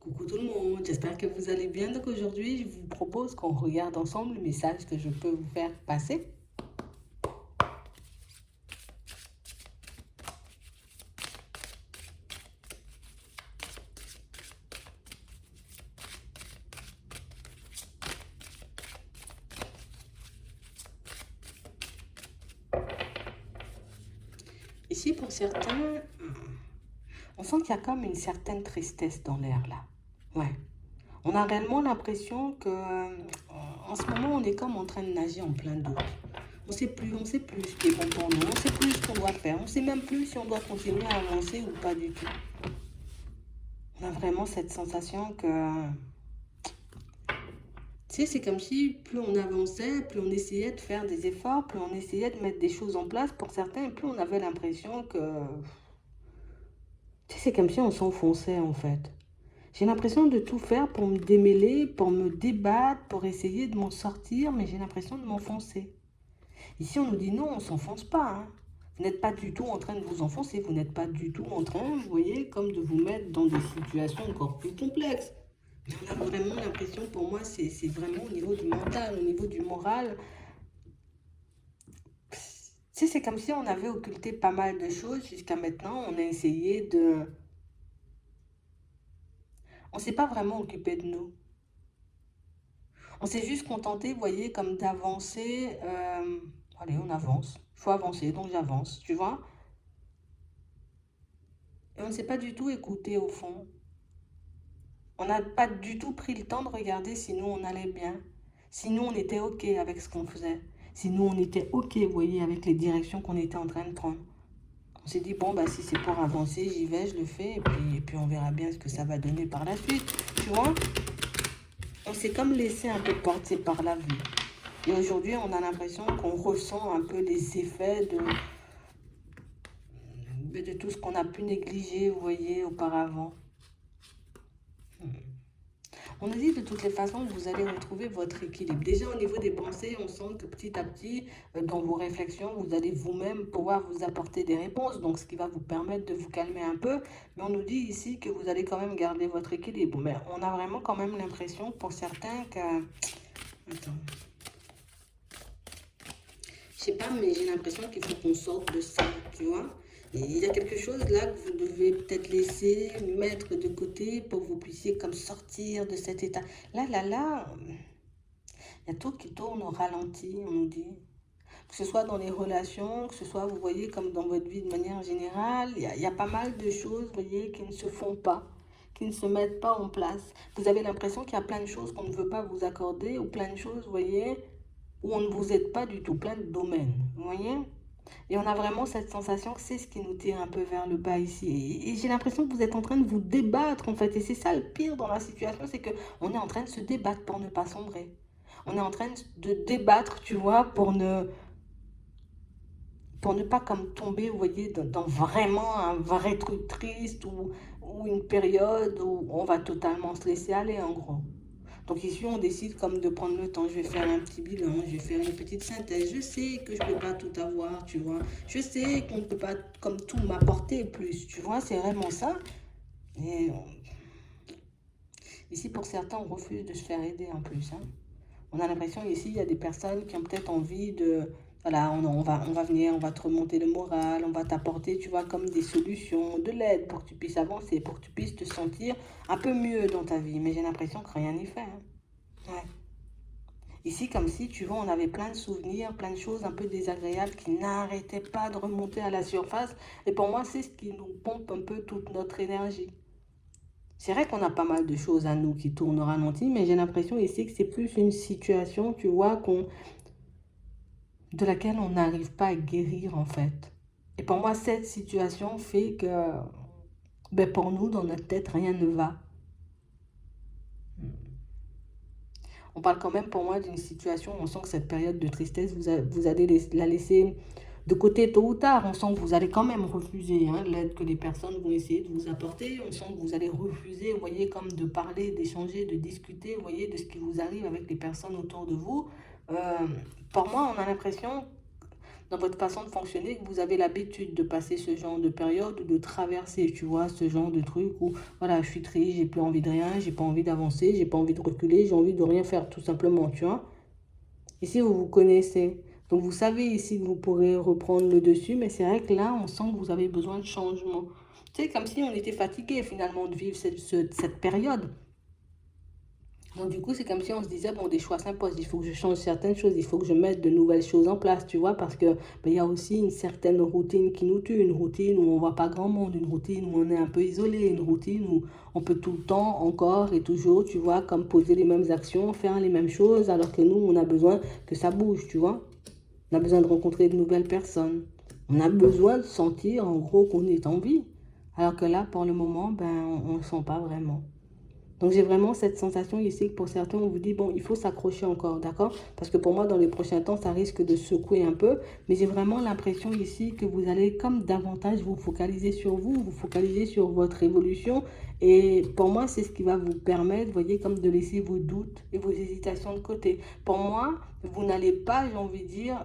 Coucou tout le monde, j'espère que vous allez bien. Donc aujourd'hui, je vous propose qu'on regarde ensemble le message que je peux vous faire passer. Ici, pour certains, on sent qu'il y a comme une certaine tristesse dans l'air là. Ouais. On a réellement l'impression que en ce moment, on est comme en train de nager en plein doute. On sait plus ce qui est bon pour nous, on sait plus ce qu'on doit faire, on sait même plus si on doit continuer à avancer ou pas du tout. On a vraiment cette sensation que tu sais, c'est comme si plus on avançait, plus on essayait de faire des efforts, plus on essayait de mettre des choses en place pour certains, plus on avait l'impression que... Tu sais, c'est comme si on s'enfonçait en fait. J'ai l'impression de tout faire pour me démêler, pour me débattre, pour essayer de m'en sortir, mais j'ai l'impression de m'enfoncer. Ici, on nous dit non, on ne s'enfonce pas, hein. Vous n'êtes pas du tout en train de vous enfoncer, vous n'êtes pas du tout en train, vous voyez, comme de vous mettre dans des situations encore plus complexes. Mais on a vraiment l'impression, pour moi, c'est vraiment au niveau du mental, au niveau du moral. Tu sais, c'est comme si on avait occulté pas mal de choses jusqu'à maintenant. On a essayé de... On s'est pas vraiment occupé de nous. On s'est juste contenté, vous voyez, comme d'avancer. Allez, on avance. Il faut avancer, donc j'avance, tu vois. Et on ne s'est pas du tout écouté au fond. On n'a pas du tout pris le temps de regarder si nous on allait bien. Si nous on était OK avec ce qu'on faisait. Si nous on était OK, vous voyez, avec les directions qu'on était en train de prendre. On s'est dit, bon, bah, si c'est pour avancer, j'y vais, je le fais, et puis on verra bien ce que ça va donner par la suite. Tu vois, on s'est comme laissé un peu porter par la vie. Et aujourd'hui, on a l'impression qu'on ressent un peu les effets de tout ce qu'on a pu négliger, vous voyez, auparavant. On nous dit de toutes les façons que vous allez retrouver votre équilibre. Déjà au niveau des pensées, on sent que petit à petit, dans vos réflexions, vous allez vous-même pouvoir vous apporter des réponses. Donc ce qui va vous permettre de vous calmer un peu. Mais on nous dit ici que vous allez quand même garder votre équilibre. Mais on a vraiment quand même l'impression pour certains que... Attends. Je sais pas, mais j'ai l'impression qu'il faut qu'on sorte de ça, tu vois. Et il y a quelque chose là que vous devez peut-être laisser mettre de côté pour que vous puissiez comme sortir de cet état. Là, il y a tout qui tourne au ralenti, on nous dit. Que ce soit dans les relations, que ce soit, vous voyez, comme dans votre vie de manière générale, il y a pas mal de choses, vous voyez, qui ne se font pas, qui ne se mettent pas en place. Vous avez l'impression qu'il y a plein de choses qu'on ne veut pas vous accorder, ou plein de choses, vous voyez, où on ne vous aide pas du tout, plein de domaines, vous voyez. Et on a vraiment cette sensation que c'est ce qui nous tire un peu vers le bas ici. Et j'ai l'impression que vous êtes en train de vous débattre, en fait. Et c'est ça le pire dans la situation, c'est qu'on est en train de se débattre pour ne pas sombrer. On est en train de débattre, tu vois, pour ne pas comme tomber, vous voyez, dans vraiment un vrai truc triste ou une période où on va totalement se laisser aller, en gros. Donc ici, on décide comme de prendre le temps. Je vais faire un petit bilan, je vais faire une petite synthèse. Je sais que je ne peux pas tout avoir, tu vois. Je sais qu'on ne peut pas comme tout m'apporter plus, tu vois. C'est vraiment ça. Et ici, pour certains, on refuse de se faire aider en plus, hein. On a l'impression ici, il y a des personnes qui ont peut-être envie de... Voilà, on va venir, on va te remonter le moral, on va t'apporter, tu vois, comme des solutions, de l'aide pour que tu puisses avancer, pour que tu puisses te sentir un peu mieux dans ta vie. Mais j'ai l'impression que rien n'y fait, hein. Ouais. Ici, comme si, tu vois, on avait plein de souvenirs, plein de choses un peu désagréables qui n'arrêtaient pas de remonter à la surface. Et pour moi, c'est ce qui nous pompe un peu toute notre énergie. C'est vrai qu'on a pas mal de choses à nous qui tournent au ralenti, mais j'ai l'impression ici que c'est plus une situation, tu vois, de laquelle on n'arrive pas à guérir en fait. Et pour moi, cette situation fait que, ben, pour nous, dans notre tête, rien ne va. On parle quand même pour moi d'une situation où on sent que cette période de tristesse, vous allez la laisser de côté tôt ou tard. On sent que vous allez quand même refuser, hein, l'aide que les personnes vont essayer de vous apporter. On sent que vous allez refuser, vous voyez, comme de parler, d'échanger, de discuter, vous voyez, de ce qui vous arrive avec les personnes autour de vous. Euh, pour moi, on a l'impression dans votre façon de fonctionner, que vous avez l'habitude de passer ce genre de période ou de traverser, tu vois, ce genre de truc où, voilà, je suis triste, j'ai plus envie de rien, j'ai pas envie d'avancer, j'ai pas envie de reculer, j'ai envie de rien faire, tout simplement, tu vois. Ici, vous vous connaissez. Donc, vous savez ici que vous pourrez reprendre le dessus, mais c'est vrai que là, on sent que vous avez besoin de changement. C'est comme si on était fatigué finalement de vivre cette période. Donc, du coup, c'est comme si on se disait, bon, des choix s'imposent, il faut que je change certaines choses, il faut que je mette de nouvelles choses en place, tu vois, parce que ben, y a aussi une certaine routine qui nous tue, une routine où on ne voit pas grand monde, une routine où on est un peu isolé, une routine où on peut tout le temps, encore et toujours, tu vois, comme poser les mêmes actions, faire les mêmes choses, alors que nous, on a besoin que ça bouge, tu vois. On a besoin de rencontrer de nouvelles personnes. On a besoin de sentir, en gros, qu'on est en vie. Alors que là, pour le moment, ben, on ne le sent pas vraiment. Donc j'ai vraiment cette sensation ici que pour certains, on vous dit, bon, il faut s'accrocher encore, d'accord? Parce que pour moi, dans les prochains temps, ça risque de secouer un peu. Mais j'ai vraiment l'impression ici que vous allez comme davantage vous focaliser sur vous, vous focaliser sur votre évolution. Et pour moi, c'est ce qui va vous permettre, vous voyez, comme de laisser vos doutes et vos hésitations de côté. Pour moi, vous n'allez pas, j'ai envie de dire,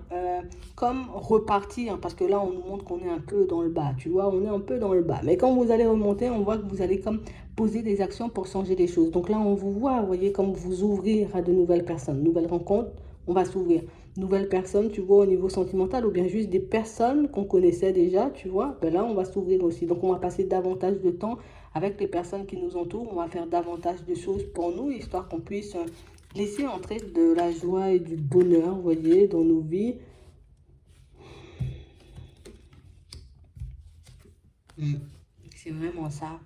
comme repartir, parce que là, on nous montre qu'on est un peu dans le bas, tu vois, on est un peu dans le bas. Mais quand vous allez remonter, on voit que vous allez comme poser des actions pour changer les choses. Donc là, on vous voit, vous voyez, comme vous ouvrir à de nouvelles personnes, nouvelles rencontres, on va s'ouvrir. Nouvelles personnes, tu vois, au niveau sentimental, ou bien juste des personnes qu'on connaissait déjà, tu vois, ben là, on va s'ouvrir aussi. Donc on va passer davantage de temps avec les personnes qui nous entourent, on va faire davantage de choses pour nous, histoire qu'on puisse laisser entrer de la joie et du bonheur, vous voyez, dans nos vies. C'est vraiment ça.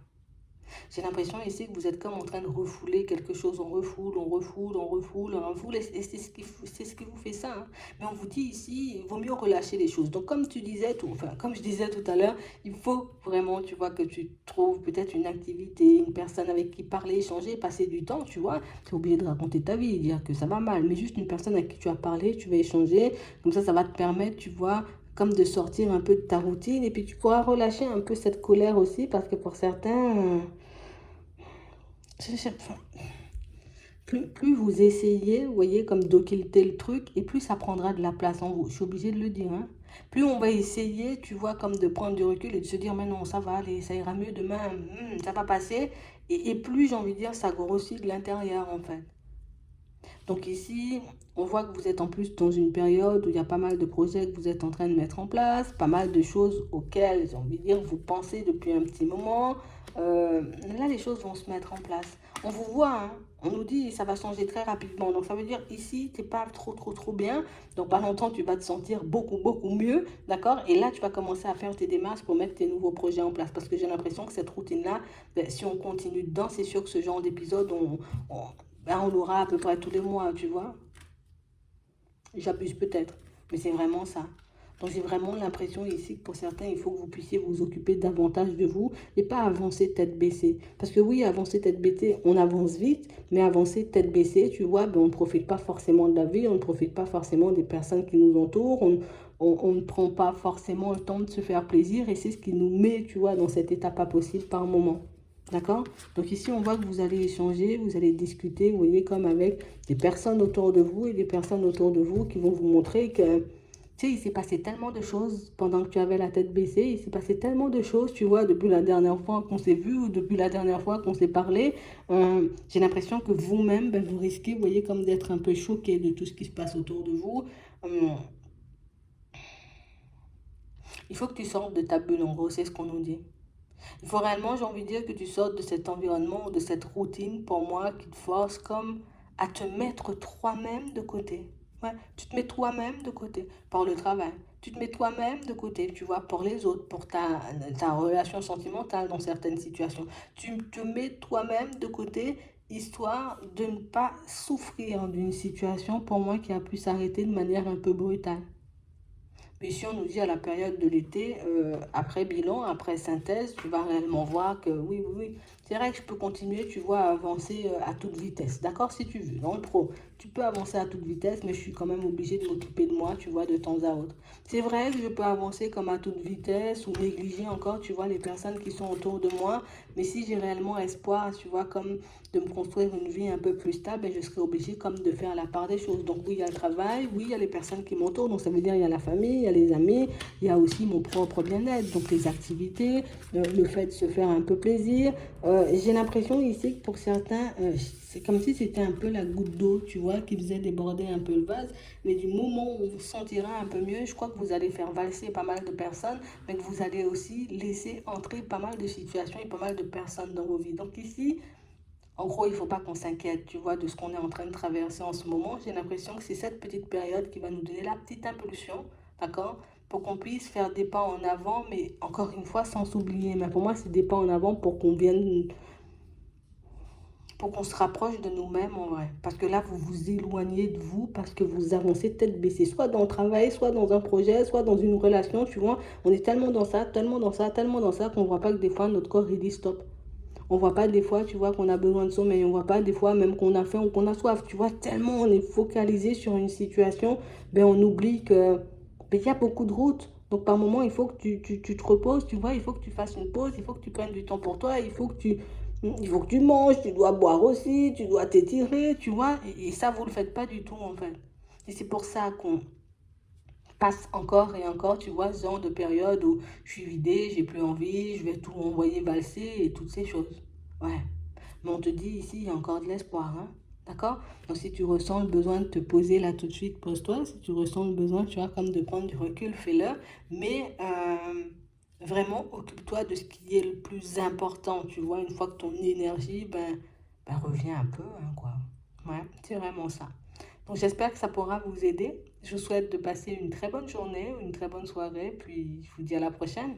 J'ai l'impression ici que vous êtes comme en train de refouler quelque chose. On refoule, on refoule, on refoule, on refoule. Et c'est ce qui vous fait ça, hein. Mais on vous dit ici, il vaut mieux relâcher les choses. Donc, comme tu disais, comme je disais tout à l'heure, il faut vraiment, tu vois, que tu trouves peut-être une activité, une personne avec qui parler, échanger, passer du temps, tu vois. Tu es obligé de raconter ta vie, dire que ça va mal. Mais juste une personne avec qui tu vas parler, tu vas échanger. Comme ça va te permettre, tu vois, comme de sortir un peu de ta routine. Et puis, tu pourras relâcher un peu cette colère aussi, parce que pour certains... plus vous essayez, vous voyez, comme d'occulter le truc, et plus ça prendra de la place en vous. Je suis obligée de le dire, hein. Plus on va essayer, tu vois, comme de prendre du recul et de se dire, mais non, ça va aller, ça ira mieux demain, ça va passer. Et plus, j'ai envie de dire, ça grossit de l'intérieur, en fait. Donc ici, on voit que vous êtes en plus dans une période où il y a pas mal de projets que vous êtes en train de mettre en place, pas mal de choses auxquelles, j'ai envie de dire, vous pensez depuis un petit moment. Là, les choses vont se mettre en place. On vous voit, hein, on nous dit ça va changer très rapidement. Donc ça veut dire ici, tu n'es pas trop bien. Donc pas longtemps, tu vas te sentir beaucoup mieux, d'accord? Et là, tu vas commencer à faire tes démarches pour mettre tes nouveaux projets en place. Parce que j'ai l'impression que cette routine-là, ben, si on continue dedans, c'est sûr que ce genre d'épisode, ben, on l'aura à peu près tous les mois, tu vois. J'abuse peut-être, mais c'est vraiment ça. Donc j'ai vraiment l'impression ici que pour certains, il faut que vous puissiez vous occuper davantage de vous et pas avancer tête baissée. Parce que oui, avancer tête baissée, on avance vite, mais avancer tête baissée, tu vois, ben, on ne profite pas forcément de la vie, on ne profite pas forcément des personnes qui nous entourent, on ne prend pas forcément le temps de se faire plaisir et c'est ce qui nous met, tu vois, dans cet état pas possible par moment. D'accord? Donc ici, on voit que vous allez échanger, vous allez discuter, vous voyez, comme avec des personnes autour de vous et des personnes autour de vous qui vont vous montrer que, tu sais, il s'est passé tellement de choses pendant que tu avais la tête baissée, il s'est passé tellement de choses, tu vois, depuis la dernière fois qu'on s'est vu ou depuis la dernière fois qu'on s'est parlé. J'ai l'impression que vous-même, ben, vous risquez, vous voyez, comme d'être un peu choqué de tout ce qui se passe autour de vous. Il faut que tu sortes de ta bulle, en gros, c'est ce qu'on nous dit. Il faut réellement, j'ai envie de dire, que tu sortes de cet environnement, de cette routine, pour moi, qui te force comme à te mettre toi-même de côté. Ouais, tu te mets toi-même de côté pour le travail. Tu te mets toi-même de côté, tu vois, pour les autres, pour ta relation sentimentale dans certaines situations. Tu te mets toi-même de côté, histoire de ne pas souffrir d'une situation, pour moi, qui a pu s'arrêter de manière un peu brutale. Mais si on nous dit à la période de l'été, après bilan, après synthèse, tu vas réellement voir que oui. Tu C'est vrai que je peux continuer, tu vois, à avancer à toute vitesse, d'accord, si tu veux. Dans le pro, tu peux avancer à toute vitesse, mais je suis quand même obligée de m'occuper de moi, tu vois, de temps à autre. C'est vrai que je peux avancer comme à toute vitesse ou négliger encore, tu vois, les personnes qui sont autour de moi, mais si j'ai réellement espoir, tu vois, comme de me construire une vie un peu plus stable, ben, je serai obligée comme de faire la part des choses. Donc oui, il y a le travail, oui, il y a les personnes qui m'entourent, donc ça veut dire il y a la famille, il y a les amis, il y a aussi mon propre bien-être, donc les activités, le fait de se faire un peu plaisir. J'ai l'impression ici que pour certains, c'est comme si c'était un peu la goutte d'eau, tu vois, qui faisait déborder un peu le vase, mais du moment où on vous sentira un peu mieux, je crois que vous allez faire valser pas mal de personnes, mais que vous allez aussi laisser entrer pas mal de situations et pas mal de personnes dans vos vies. Donc ici, en gros, il ne faut pas qu'on s'inquiète, tu vois, de ce qu'on est en train de traverser en ce moment. J'ai l'impression que c'est cette petite période qui va nous donner la petite impulsion, d'accord, pour qu'on puisse faire des pas en avant, mais encore une fois, sans s'oublier. Mais pour moi, c'est des pas en avant pour qu'on vienne, pour qu'on se rapproche de nous-mêmes en vrai. Parce que là, vous vous éloignez de vous parce que vous avancez tête baissée, soit dans le travail, soit dans un projet, soit dans une relation, tu vois. On est tellement dans ça, tellement dans ça, tellement dans ça qu'on ne voit pas que des fois, notre corps, il dit stop. On voit pas des fois, tu vois, qu'on a besoin de sommeil. On voit pas des fois même qu'on a faim ou qu'on a soif. Tu vois, tellement on est focalisé sur une situation, ben on oublie que ben, il y a beaucoup de routes. Donc par moment, il faut que tu te reposes, tu vois, il faut que tu fasses une pause, il faut que tu prennes du temps pour toi, il faut que tu manges, tu dois boire aussi, tu dois t'étirer, tu vois. Et ça, vous ne le faites pas du tout en fait. Et c'est pour ça qu'on passe encore et encore, tu vois, ce genre de période où je suis vidée, j'ai plus envie, je vais tout envoyer valser et toutes ces choses. Ouais. Mais on te dit ici, il y a encore de l'espoir, hein. D'accord? Donc si tu ressens le besoin de te poser là tout de suite, pose-toi. Si tu ressens le besoin, tu vois, comme de prendre du recul, fais-le. Mais vraiment, occupe-toi de ce qui est le plus important, tu vois, une fois que ton énergie, ben revient un peu, hein, quoi. Ouais, c'est vraiment ça. Donc j'espère que ça pourra vous aider. Je vous souhaite de passer une très bonne journée ou une très bonne soirée, puis je vous dis à la prochaine.